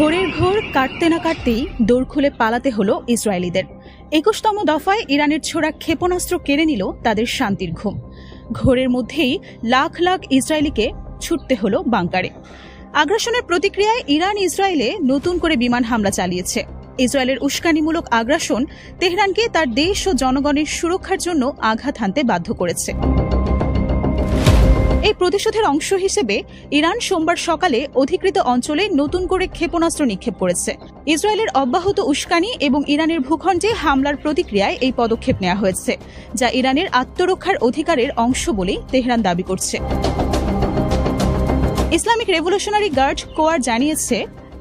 ঘোরের ঘোর কাটতে না কাটতেই দৌড় খুলে পালাতে হলো ইসরায়েলিদের। ২১তম দফায় ইরানের ছোড়া ক্ষেপণাস্ত্র কেড়ে নিল তাদের শান্তির ঘুম। ঘোরের মধ্যেই লাখ লাখ ইসরায়েলিকে ছুটতে হলো বাংকারে। আগ্রাসনের প্রতিক্রিয়ায় ইরান ইসরায়েলে নতুন করে বিমান হামলা চালিয়েছে। ইসরায়েলের উস্কানিমূলক আগ্রাসন তেহরানকে তার দেশ ও জনগণের সুরক্ষার জন্য আঘাত হানতে বাধ্য করেছে। এই প্রতিশোধের অংশ হিসেবে ইরান সোমবার সকালে অধিকৃত অঞ্চলে নতুন করে ক্ষেপণাস্ত্র নিক্ষেপ করেছে। ইসরায়েলের অব্যাহত উস্কানি এবং ইরানের ভূখণ্ডে হামলার প্রতিক্রিয়ায় এই পদক্ষেপ নেওয়া হয়েছে, যা ইরানের আত্মরক্ষার অধিকারের অংশ বলেই তেহরান দাবি করছে। ইসলামিক রেভলিউশনারি গার্ড কোয়ার জানিয়েছে,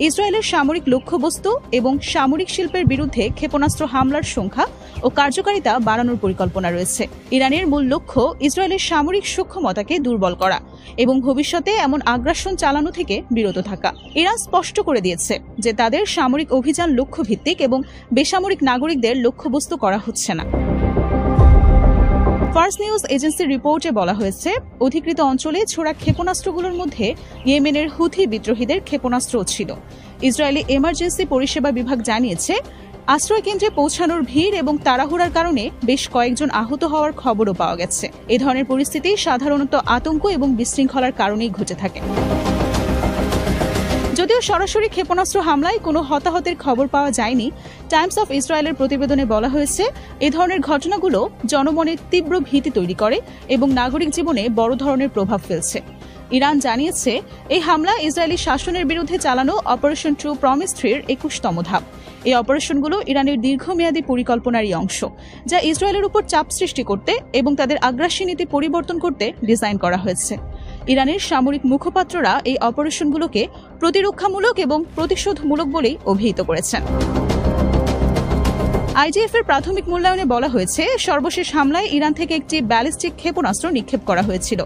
ইসরায়েলের সামরিক লক্ষ্যবস্তু এবং সামরিক শিল্পের বিরুদ্ধে ক্ষেপণাস্ত্র হামলার সংখ্যা ও কার্যকারিতা বাড়ানোর পরিকল্পনা রয়েছে। ইরানের মূল লক্ষ্য ইসরায়েলের সামরিক সক্ষমতাকে দুর্বল করা এবং ভবিষ্যতে এমন আগ্রাসন চালানো থেকে বিরত থাকা। ইরান স্পষ্ট করে দিয়েছে যে তাদের সামরিক অভিযান লক্ষ্যভিত্তিক এবং বেসামরিক নাগরিকদের লক্ষ্যবস্তু করা হচ্ছে না। ফার্স্ট নিউজ এজেন্সির রিপোর্টে বলা হয়েছে, অধিকৃত অঞ্চলে ছোড়া ক্ষেপণাস্ত্রগুলোর মধ্যে ইয়েমেনের হুথি বিদ্রোহীদের ক্ষেপণাস্ত্রও ছিল। ইসরায়েলি এমার্জেন্সি পরিষেবা বিভাগ জানিয়েছে, আশ্রয়কেন্দ্রে পৌঁছানোর ভিড় এবং তাড়াহুড়ার কারণে বেশ কয়েকজন আহত হওয়ার খবরও পাওয়া গেছে। এ ধরনের পরিস্থিতি সাধারণত আতঙ্ক এবং বিশৃঙ্খলার কারণেই ঘটে থাকে। যদিও সরাসরি ক্ষেপণাস্ত্র হামলায় কোনো হতাহতের খবর পাওয়া যায়নি, টাইমস অফ ইসরায়েলের প্রতিবেদনে বলা হয়েছে, এ ধরনের ঘটনাগুলো জনমনে তীব্র ভীতি তৈরি করে এবং নাগরিক জীবনে বড় ধরনের প্রভাব ফেলছে। ইরান জানিয়েছে, এই হামলা ইসরায়েলি শাসনের বিরুদ্ধে চালানো অপারেশন ট্রু প্রমিস 3-র ২১তম ধাপ। এই অপারেশনগুলো ইরানের দীর্ঘমেয়াদী পরিকল্পনারই অংশ, যা ইসরায়েলের উপর চাপ সৃষ্টি করতে এবং তাদের আগ্রাসী নীতি পরিবর্তন করতে ডিজাইন করা হয়েছে। ইরানের সামরিক মুখপাত্ররা এই অপারেশনগুলোকে প্রতিরক্ষামূলক এবং প্রতিশোধমূলক বলেই অভিহিত করেছেন। আইডিএফ এর প্রাথমিক মূল্যায়নে বলা হয়েছে, সর্বশেষ হামলায় ইরান থেকে একটি ব্যালিস্টিক ক্ষেপণাস্ত্র নিক্ষেপ করা হয়েছিল,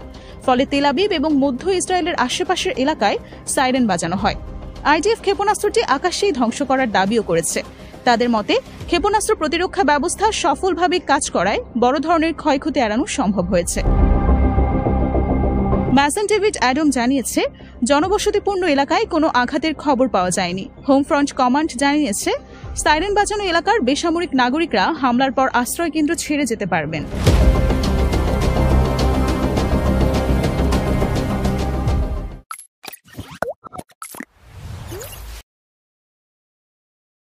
ফলে তেল আবিব এবং মধ্য ইসরায়েলের আশেপাশের এলাকায় সাইরেন বাজানো হয়। আইডিএফ ক্ষেপণাস্ত্রটি আকাশেই ধ্বংস করার দাবিও করেছে। তাদের মতে, ক্ষেপণাস্ত্র প্রতিরক্ষা ব্যবস্থা সফলভাবে কাজ করায় বড় ধরনের ক্ষয়ক্ষতি এড়ানো সম্ভব হয়েছে। ম্যাসেন ডেভিড অ্যাডম জানিয়েছে, জনবসতিপূর্ণ এলাকায় কোনো আঘাতের খবর পাওয়া যায়নি। হোম ফ্রন্ট কমান্ড জানিয়েছে, সাইরেন বাজানো এলাকার বেসামরিক নাগরিকরা হামলার পর আশ্রয়কেন্দ্র ছেড়ে যেতে পারবেন।